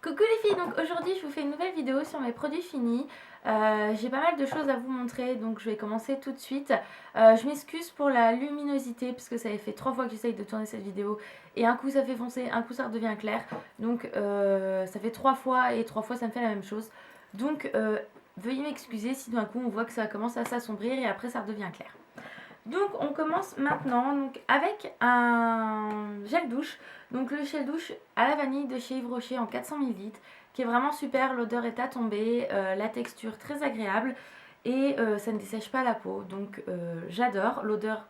Coucou les filles, donc aujourd'hui je vous fais une nouvelle vidéo sur mes produits finis. J'ai pas mal de choses à vous montrer, donc je vais commencer tout de suite. Je m'excuse pour la luminosité parce que ça fait 3 fois que j'essaye de tourner cette vidéo et un coup ça fait foncer, un coup ça redevient clair. Donc ça fait 3 fois et 3 fois ça me fait la même chose. Donc veuillez m'excuser si d'un coup on voit que ça commence à s'assombrir et après ça redevient clair. Donc on commence maintenant donc, avec un gel douche. Donc le gel douche à la vanille de chez Yves Rocher en 400 ml qui est vraiment super, l'odeur est à tomber, la texture très agréable et ça ne dessèche pas la peau. Donc j'adore, l'odeur,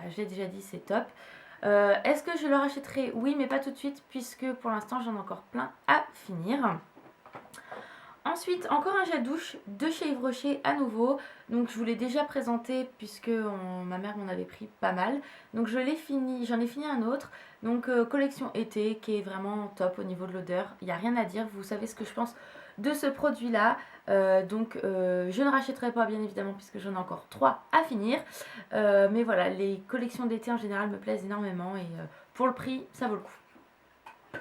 je l'ai déjà dit, c'est top. Est-ce que je le rachèterai? Oui, mais pas tout de suite puisque pour l'instant j'en ai encore plein à finir. Ensuite, encore un gel douche de chez Yves Rocher à nouveau. Donc je vous l'ai déjà présenté puisque ma mère m'en avait pris pas mal. Donc j'en ai fini un autre. Donc collection été qui est vraiment top au niveau de l'odeur. Il n'y a rien à dire, vous savez ce que je pense de ce produit là. Je ne rachèterai pas bien évidemment puisque j'en ai encore 3 à finir. Mais voilà, les collections d'été en général me plaisent énormément et pour le prix ça vaut le coup.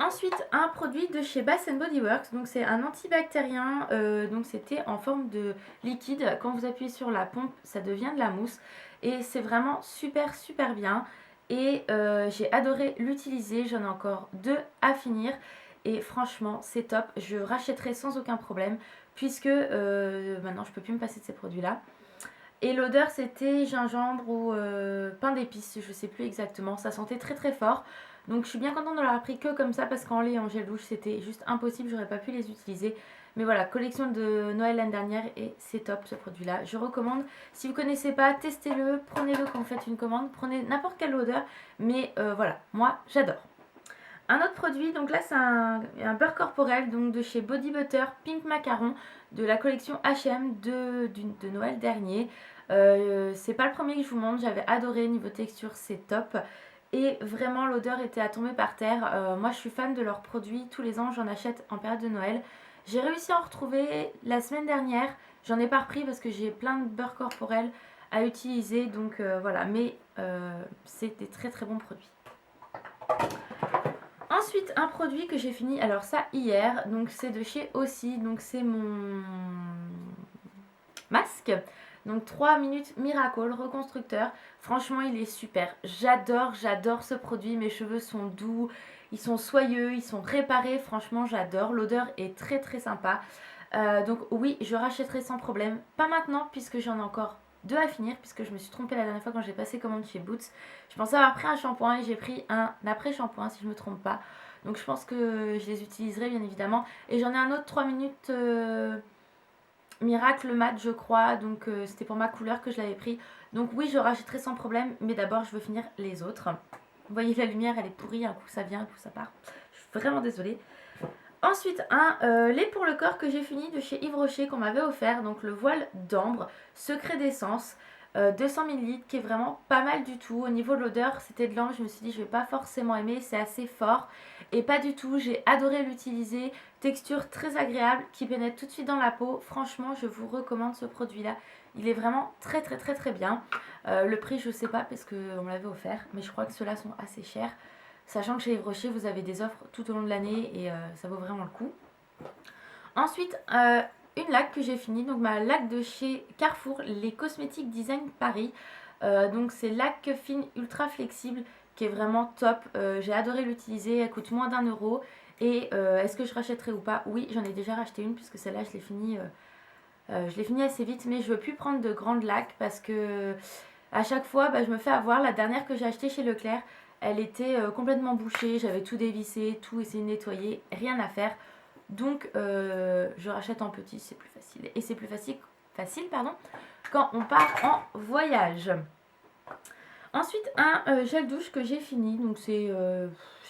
Ensuite, un produit de chez Bath Body Works, donc c'est un antibactérien, donc c'était en forme de liquide. Quand vous appuyez sur la pompe, ça devient de la mousse et c'est vraiment super super bien. Et j'ai adoré l'utiliser, j'en ai encore 2 à finir et franchement c'est top. Je rachèterai sans aucun problème puisque maintenant je peux plus me passer de ces produits là. Et l'odeur c'était gingembre ou pain d'épices, je sais plus exactement, ça sentait très très fort. Donc je suis bien contente de l'avoir pris que comme ça parce qu'en lait et en gel douche c'était juste impossible, j'aurais pas pu les utiliser. Mais voilà, collection de Noël l'année dernière et c'est top ce produit là. Je recommande, si vous connaissez pas, testez-le, prenez-le quand vous faites une commande, prenez n'importe quelle odeur. Mais voilà, moi j'adore. Un autre produit, donc là c'est un beurre corporel donc de chez Body Butter Pink Macaron de la collection H&M de Noël dernier. C'est pas le premier que je vous montre, j'avais adoré, niveau texture c'est top. Et vraiment l'odeur était à tomber par terre. Moi je suis fan de leurs produits, tous les ans j'en achète en période de Noël. J'ai réussi à en retrouver la semaine dernière, j'en ai pas repris parce que j'ai plein de beurre corporel à utiliser. Donc voilà, mais c'est des très très bons produits. Ensuite, un produit que j'ai fini, alors ça hier, donc c'est de chez Aussi, donc c'est mon masque. Donc 3 minutes Miracle reconstructeur. Franchement, il est super. J'adore ce produit. Mes cheveux sont doux, ils sont soyeux, ils sont réparés. Franchement, j'adore. L'odeur est très très sympa. Donc oui, je rachèterai sans problème. Pas maintenant puisque j'en ai encore 2 à finir puisque je me suis trompée la dernière fois quand j'ai passé commande chez Boots. Je pensais avoir pris un shampoing et j'ai pris un après-shampoing si je me trompe pas. Donc je pense que je les utiliserai bien évidemment. Et j'en ai un autre 3 minutes Miracle mat je crois. Donc c'était pour ma couleur que je l'avais pris. Donc oui, je rachèterai sans problème. Mais d'abord je veux finir les autres. Vous voyez la lumière elle est pourrie. Un coup ça vient, un coup ça part. Je suis vraiment désolée. Ensuite, un lait pour le corps que j'ai fini de chez Yves Rocher qu'on m'avait offert. Donc le voile d'ambre, secret d'essence, 200 ml qui est vraiment pas mal du tout. Au niveau de l'odeur, c'était de l'ambre. Je me suis dit, je vais pas forcément aimer, c'est assez fort. Et pas du tout, j'ai adoré l'utiliser. Texture très agréable qui pénètre tout de suite dans la peau. Franchement, je vous recommande ce produit-là. Il est vraiment très très très très bien. Le prix, je sais pas parce qu'on me l'avait offert, mais je crois que ceux-là sont assez chers. Sachant que chez Yves Rocher, vous avez des offres tout au long de l'année et ça vaut vraiment le coup. Ensuite, une laque que j'ai finie, donc ma laque de chez Carrefour, les Cosmétiques Design Paris. Donc c'est laque fine ultra flexible qui est vraiment top. J'ai adoré l'utiliser, elle coûte moins d'1 €. Et est-ce que je rachèterai ou pas? Oui, j'en ai déjà racheté une puisque celle-là je l'ai finie assez vite, mais je veux plus prendre de grandes laques parce que à chaque fois je me fais avoir. La dernière que j'ai achetée chez Leclerc, elle était complètement bouchée, j'avais tout dévissé, tout essayé de nettoyer, rien à faire. Donc je rachète en petit, c'est plus facile. Et c'est plus facile quand on part en voyage. Ensuite, un gel douche que j'ai fini. Donc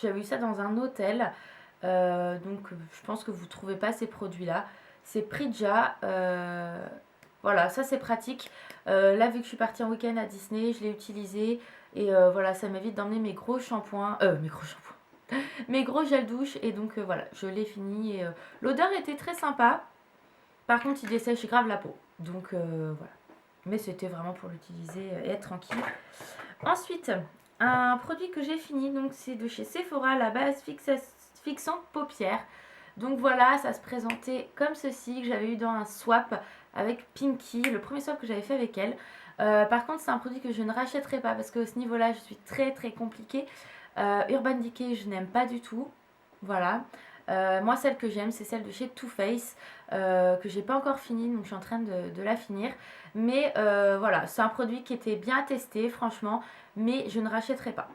j'avais eu ça dans un hôtel. Donc je pense que vous ne trouvez pas ces produits-là. C'est Prija. Voilà, ça c'est pratique. Là, vu que je suis partie en week-end à Disney, je l'ai utilisé. Et voilà, ça m'évite d'emmener mes gros shampoings. Mes gros gels douche. Et donc voilà, je l'ai fini. Et l'odeur était très sympa. Par contre, il dessèche grave la peau. Donc voilà. Mais c'était vraiment pour l'utiliser et être tranquille. Ensuite, un produit que j'ai fini, donc c'est de chez Sephora, la base fixant paupières. Donc voilà, ça se présentait comme ceci, que j'avais eu dans un swap avec Pinky, le premier swap que j'avais fait avec elle. Par contre, c'est un produit que je ne rachèterai pas parce qu'à ce niveau-là, je suis très très compliquée. Urban Decay, je n'aime pas du tout. Voilà. Moi, celle que j'aime, c'est celle de chez Too Faced, que j'ai pas encore finie, donc je suis en train de la finir. Mais voilà, c'est un produit qui était bien testé, franchement, mais je ne rachèterai pas.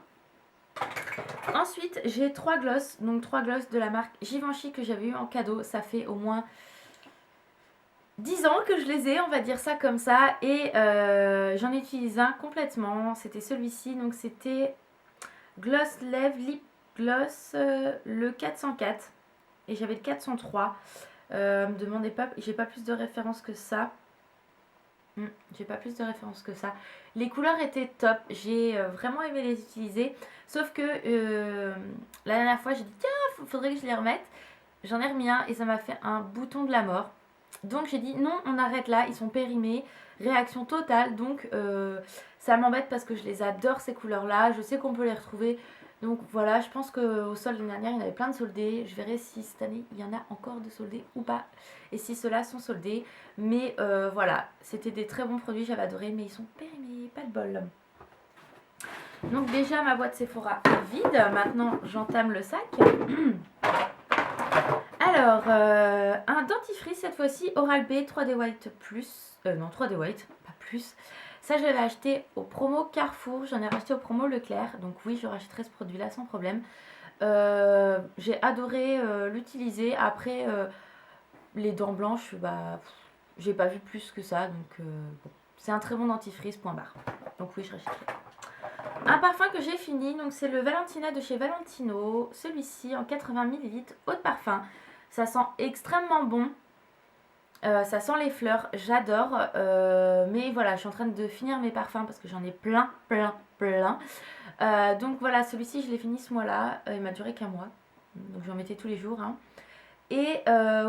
Ensuite, j'ai 3 glosses, donc 3 glosses de la marque Givenchy que j'avais eu en cadeau. Ça fait au moins 10 ans que je les ai, on va dire ça comme ça. Et j'en ai utilisé un complètement. C'était celui-ci, donc c'était Gloss Lèvres Lip Gloss, le 404. Et j'avais le 403. Me demandez pas, j'ai pas plus de références que ça. J'ai pas plus de références que ça. Les couleurs étaient top. J'ai vraiment aimé les utiliser. Sauf que la dernière fois, j'ai dit tiens, faudrait que je les remette. J'en ai remis un et ça m'a fait un bouton de la mort. Donc j'ai dit non, on arrête là. Ils sont périmés. Réaction totale. Donc ça m'embête parce que je les adore ces couleurs-là. Je sais qu'on peut les retrouver. Donc voilà, je pense qu'au solde l'année dernière, il y en avait plein de soldés. Je verrai si cette année, il y en a encore de soldés ou pas. Et si ceux-là sont soldés. Mais voilà, c'était des très bons produits, j'avais adoré. Mais ils sont périmés, pas de bol. Donc déjà, ma boîte Sephora est vide. Maintenant, j'entame le sac. Alors, un dentifrice cette fois-ci, Oral-B 3D White Plus. Non, 3D White, pas plus. Ça, je l'ai acheté au promo Carrefour. J'en ai racheté au promo Leclerc. Donc oui, je rachèterai ce produit-là sans problème. J'ai adoré l'utiliser. Après, les dents blanches, bah, j'ai pas vu plus que ça. Donc bon. C'est un très bon dentifrice, point barre. Donc oui, je rachèterai. Un parfum que j'ai fini, donc c'est le Valentina de chez Valentino. Celui-ci en 80 ml, eau de parfum. Ça sent extrêmement bon. Ça sent les fleurs, j'adore. Mais voilà, je suis en train de finir mes parfums parce que j'en ai plein. Donc voilà, celui-ci, je l'ai fini ce mois-là. Il m'a duré qu'un mois. Donc j'en mettais tous les jours. Hein. Et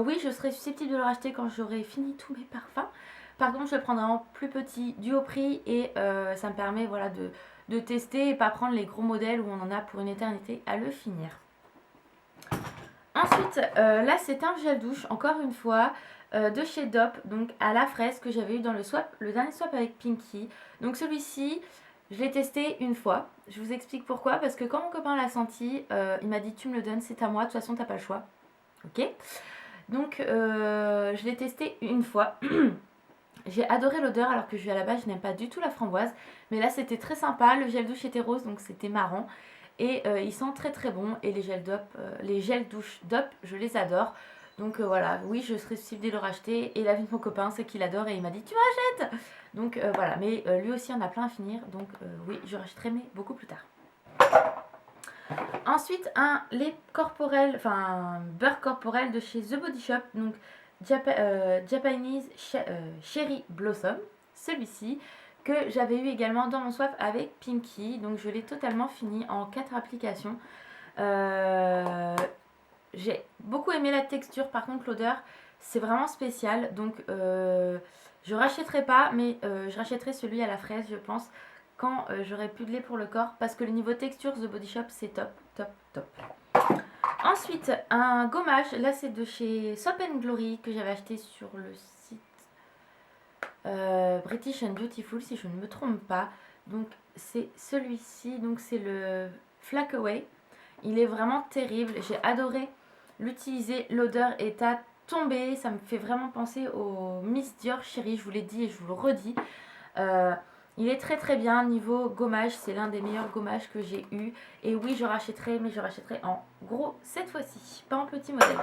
oui, je serais susceptible de le racheter quand j'aurai fini tous mes parfums. Par contre, je le prendrai en plus petit, dû au prix. Et ça me permet voilà, de tester et pas prendre les gros modèles où on en a pour une éternité à le finir. Ensuite, là c'est un gel douche, encore une fois, de chez Dop, donc à la fraise que j'avais eu dans le dernier swap avec Pinky. Donc celui-ci, je l'ai testé une fois. Je vous explique pourquoi, parce que quand mon copain l'a senti, il m'a dit tu me le donnes, c'est à moi, de toute façon t'as pas le choix. Ok. Donc je l'ai testé une fois. J'ai adoré l'odeur alors que à la base je n'aime pas du tout la framboise. Mais là c'était très sympa, le gel douche était rose donc c'était marrant. Et ils sont très très bons. Et les gels douche Dop, je les adore. Donc voilà, oui je serais susceptible de le racheter. Et l'avis de mon copain c'est qu'il adore et il m'a dit tu rachètes. Donc voilà, mais lui aussi en a plein à finir. Donc oui je rachèterai mais beaucoup plus tard. Ensuite un lait corporel, enfin beurre corporel de chez The Body Shop. Donc Japanese Cherry Blossom, celui-ci que j'avais eu également dans mon swap avec Pinky. Donc je l'ai totalement fini en 4 applications. J'ai beaucoup aimé la texture, par contre l'odeur c'est vraiment spécial. Donc je rachèterai pas, mais je rachèterai celui à la fraise je pense quand j'aurai plus de lait pour le corps. Parce que le niveau texture The Body Shop c'est top, top, top. Ensuite, un gommage, là c'est de chez Soap & Glory que j'avais acheté sur le site British and Beautiful si je ne me trompe pas. Donc c'est celui-ci, donc c'est le Flack Away. Il est vraiment terrible, j'ai adoré l'utiliser, l'odeur est à tomber, ça me fait vraiment penser au Miss Dior Chérie, je vous l'ai dit et je vous le redis. Il est très très bien, niveau gommage, c'est l'un des meilleurs gommages que j'ai eu. Et oui, je rachèterai, mais je rachèterai en gros cette fois-ci, pas en petit modèle.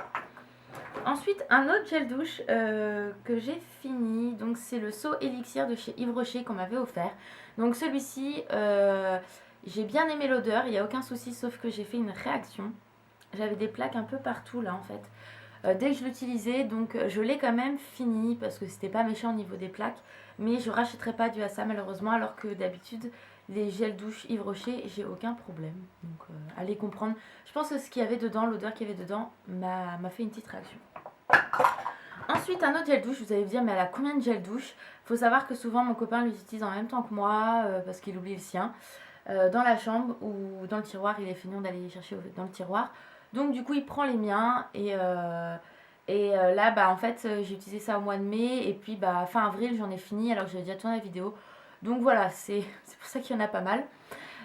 Ensuite, un autre gel douche que j'ai fini, donc c'est le Saut Elixir de chez Yves Rocher qu'on m'avait offert. Donc celui-ci, j'ai bien aimé l'odeur, il n'y a aucun souci, sauf que j'ai fait une réaction. J'avais des plaques un peu partout là en fait. Dès que je l'utilisais, donc je l'ai quand même fini parce que c'était pas méchant au niveau des plaques. Mais je rachèterai pas dû à ça malheureusement, alors que d'habitude les gels douche Yves Rocher j'ai aucun problème. Donc allez comprendre. Je pense que ce qu'il y avait dedans, l'odeur qu'il y avait dedans m'a fait une petite réaction. Ensuite un autre gel douche, vous allez vous dire mais elle a combien de gel douche? Faut savoir que souvent mon copain l'utilise en même temps que moi parce qu'il oublie le sien. Dans la chambre ou dans le tiroir, il est fini d'aller chercher dans le tiroir. Donc du coup il prend les miens et là bah en fait j'ai utilisé ça au mois de mai et puis bah fin avril j'en ai fini alors que j'avais déjà tourné la vidéo. Donc voilà, c'est pour ça qu'il y en a pas mal.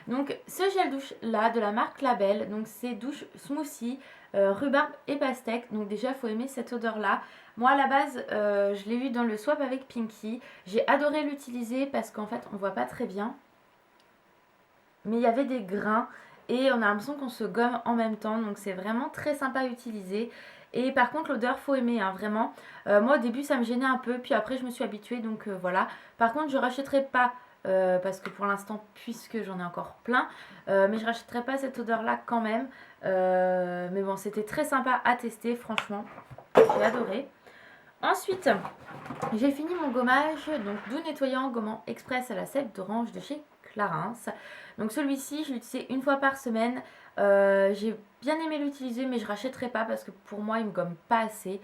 Donc ce gel douche là de la marque Label, donc c'est douche smoothie, rhubarbe et pastèque. Donc déjà faut aimer cette odeur là. Moi à la base je l'ai eu dans le swap avec Pinky. J'ai adoré l'utiliser parce qu'en fait on voit pas très bien. Mais il y avait des grains et on a l'impression qu'on se gomme en même temps. Donc c'est vraiment très sympa à utiliser. Et par contre l'odeur faut aimer hein, vraiment. Moi au début ça me gênait un peu puis après je me suis habituée donc voilà. Par contre je rachèterai pas parce que pour l'instant puisque j'en ai encore plein mais je rachèterai pas cette odeur là quand même mais bon c'était très sympa à tester franchement j'ai adoré. Ensuite j'ai fini mon gommage donc doux nettoyant gommant express à la sève d'orange de chez Clarins. Donc celui-ci je l'utilisais une fois par semaine. J'ai bien aimé l'utiliser mais je rachèterai pas parce que pour moi il me gomme pas assez.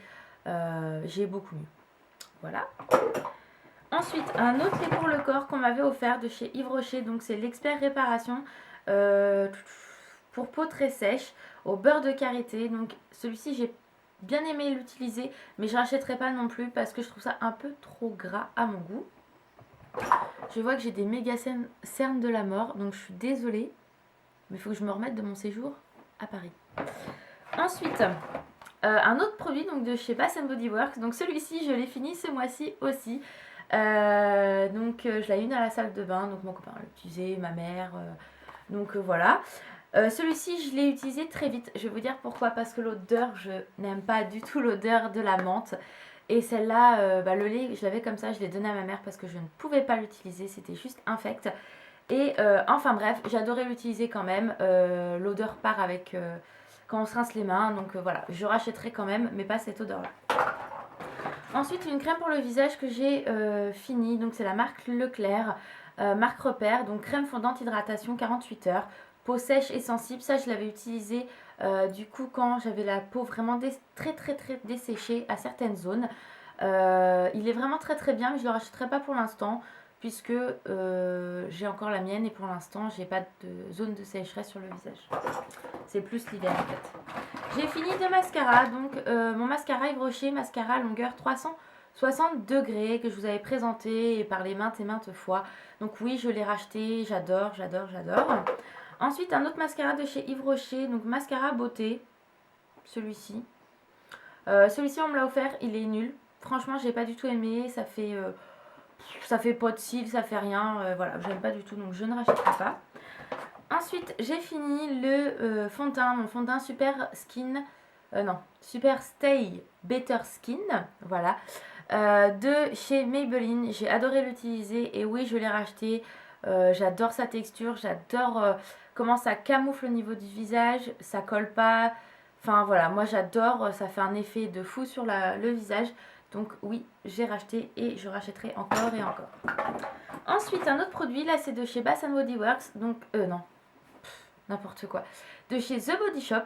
J'ai beaucoup mieux. Voilà. Ensuite, un autre lait pour le corps qu'on m'avait offert de chez Yves Rocher. Donc, c'est l'expert réparation pour peau très sèche au beurre de karité. Donc, celui-ci, j'ai bien aimé l'utiliser, mais je rachèterai pas non plus parce que je trouve ça un peu trop gras à mon goût. Je vois que j'ai des méga cernes de la mort, donc je suis désolée, mais il faut que je me remette de mon séjour à Paris. Ensuite, un autre produit donc de chez Bath Body Works. Donc, celui-ci, je l'ai fini ce mois-ci aussi. Je l'ai eu dans la salle de bain, donc mon copain l'a utilisé, ma mère, voilà. Celui-ci je l'ai utilisé très vite, je vais vous dire pourquoi, parce que l'odeur, je n'aime pas du tout l'odeur de la menthe. Et celle-là, le lait, je l'avais comme ça, je l'ai donné à ma mère parce que je ne pouvais pas l'utiliser, c'était juste infect. Et enfin bref, j'adorais l'utiliser quand même, l'odeur part avec quand on se rince les mains, donc voilà, je rachèterai quand même, mais pas cette odeur-là. Ensuite, une crème pour le visage que j'ai fini. Donc, c'est la marque Leclerc, marque Repère. Donc, crème fondante hydratation 48 heures. Peau sèche et sensible. Ça, je l'avais utilisé du coup quand j'avais la peau vraiment très desséchée à certaines zones. Il est vraiment très bien, mais je ne le rachèterai pas pour l'instant puisque j'ai encore la mienne et pour l'instant, j'ai pas de zone de sécheresse sur le visage. C'est plus l'hiver en fait. J'ai fini de mascara, donc mon mascara Yves Rocher, mascara longueur 360 degrés que je vous avais présenté et parlé maintes et maintes fois. Donc oui, je l'ai racheté, j'adore. Ensuite, un autre mascara de chez Yves Rocher, donc mascara beauté, celui-ci. Celui-ci, on me l'a offert, il est nul. Franchement, j'ai pas du tout aimé, ça fait pas de cils, ça fait rien, voilà, j'aime pas du tout, donc je ne rachèterai pas. Ensuite, j'ai fini le fond de teint, mon fond de teint Super Skin, Super Stay Better Skin, voilà, de chez Maybelline. J'ai adoré l'utiliser et oui, je l'ai racheté. J'adore sa texture, j'adore comment ça camoufle au niveau du visage, ça colle pas. Enfin voilà, moi j'adore, ça fait un effet de fou sur le visage. Donc oui, j'ai racheté et je rachèterai encore et encore. Ensuite, un autre produit, là c'est de chez Bath Body Works, donc n'importe quoi, de chez The Body Shop.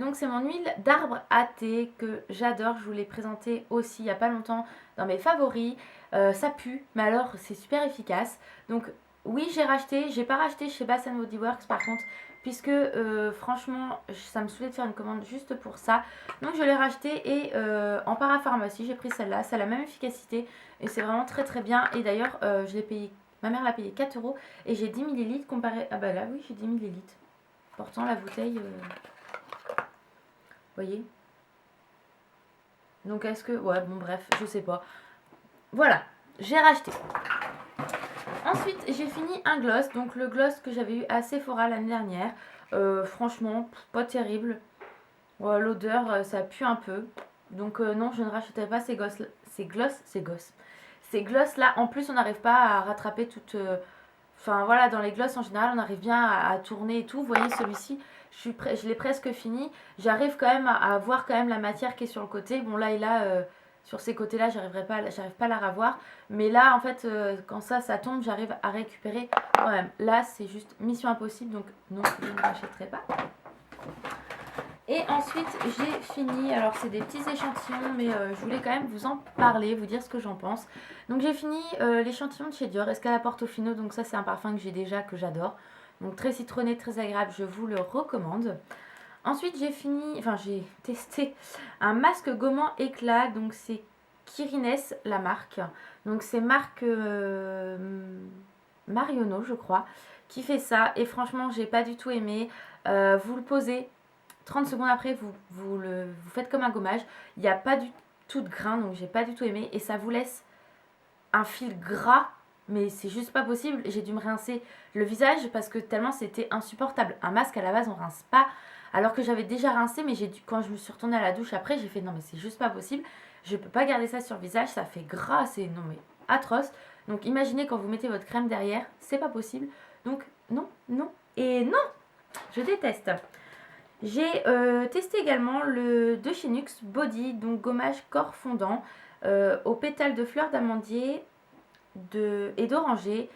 Donc c'est mon huile d'arbre à thé que j'adore, je vous l'ai présenté aussi il n'y a pas longtemps dans mes favoris. Ça pue, mais alors c'est super efficace. Donc oui, j'ai pas racheté chez Bath Body Works par contre, puisque franchement ça me saoulait de faire une commande juste pour ça. Donc je l'ai racheté et en parapharmacie j'ai pris celle-là, ça a la même efficacité et c'est vraiment très bien. Et d'ailleurs je l'ai payé, ma mère l'a payé 4 € et j'ai 10 ml comparé, ah bah là oui j'ai 10 ml. Pourtant la bouteille, voyez. Donc est-ce que, ouais bon bref, je sais pas. Voilà, j'ai racheté. Ensuite, j'ai fini un gloss. Donc le gloss que j'avais eu à Sephora l'année dernière. Franchement, pas terrible. Ouais, l'odeur, ça pue un peu. Donc non, je ne rachèterai pas ces gloss là. En plus, on n'arrive pas à rattraper toute... Enfin voilà, dans les glosses en général, on arrive bien à tourner et tout. Vous voyez, celui-ci, je l'ai presque fini. J'arrive quand même à voir quand même la matière qui est sur le côté. Bon là et là... sur ces côtés-là, j'arrive pas à la revoir. Mais là, en fait, quand ça tombe, j'arrive à récupérer quand même. Là, c'est juste mission impossible. Donc, non, je ne rachèterai pas. Et ensuite, j'ai fini. Alors, c'est des petits échantillons, mais je voulais quand même vous en parler, vous dire ce que j'en pense. Donc, j'ai fini l'échantillon de chez Dior, Escala Portofino. Donc, ça, c'est un parfum que j'ai déjà, que j'adore. Donc, très citronné, très agréable. Je vous le recommande. Ensuite, j'ai testé un masque gommant éclat. Donc, c'est Kirines, la marque. Donc, c'est marque Marionneau, je crois, qui fait ça. Et franchement, j'ai pas du tout aimé. Vous le posez 30 secondes après, vous faites comme un gommage. Il n'y a pas du tout de grain, donc j'ai pas du tout aimé. Et ça vous laisse un fil gras, mais c'est juste pas possible. J'ai dû me rincer le visage parce que tellement c'était insupportable. Un masque à la base, on rince pas. Alors que j'avais déjà rincé, mais quand je me suis retournée à la douche après, j'ai fait non, mais c'est juste pas possible. Je peux pas garder ça sur le visage, ça fait gras, c'est non, mais atroce. Donc imaginez quand vous mettez votre crème derrière, c'est pas possible. Donc non, non et non, je déteste. J'ai testé également le de chez Nuxe Body, donc gommage corps fondant aux pétales de fleurs d'amandier et d'oranger.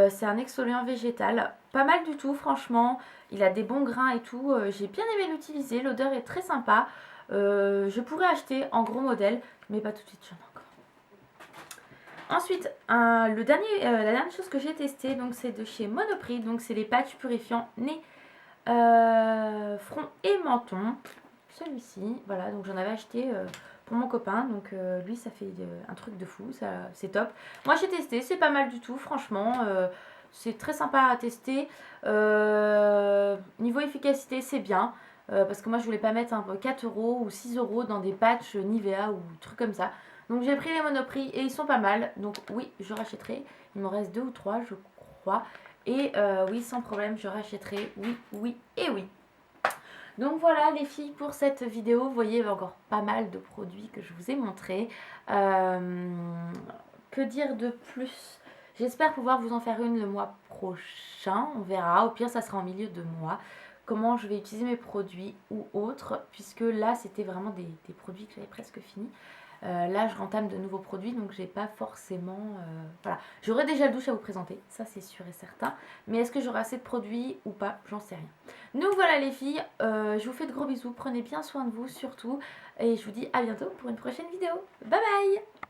C'est un exfoliant végétal, pas mal du tout franchement, il a des bons grains et tout, j'ai bien aimé l'utiliser, l'odeur est très sympa. Je pourrais acheter en gros modèle, mais pas tout de suite, j'en ai encore. Ensuite, la dernière chose que j'ai testé, donc c'est de chez Monoprix, donc c'est les patchs purifiants nez, front et menton. Celui-ci, voilà, donc j'en avais acheté pour mon copain, donc lui ça fait un truc de fou, ça c'est top. Moi j'ai testé, c'est pas mal du tout, franchement, c'est très sympa à tester. Niveau efficacité, c'est bien. Parce que moi je voulais pas mettre 4 euros ou 6 euros dans des patchs Nivea ou trucs comme ça. Donc j'ai pris les Monoprix et ils sont pas mal. Donc oui, je rachèterai. Il m'en reste 2 ou 3, je crois. Et oui, sans problème, je rachèterai. Oui, oui et oui. Donc voilà les filles pour cette vidéo. Vous voyez, il y a encore pas mal de produits que je vous ai montrés. Que dire de plus? J'espère pouvoir vous en faire une le mois prochain. On verra. Au pire, ça sera en milieu de mois. Comment je vais utiliser mes produits ou autres. Puisque là, c'était vraiment des produits que j'avais presque finis. Là, je rentame de nouveaux produits, donc j'ai pas forcément... voilà. J'aurai déjà le douche à vous présenter, ça c'est sûr et certain. Mais est-ce que j'aurai assez de produits ou pas? J'en sais rien. Donc voilà les filles, je vous fais de gros bisous. Prenez bien soin de vous surtout. Et je vous dis à bientôt pour une prochaine vidéo. Bye bye!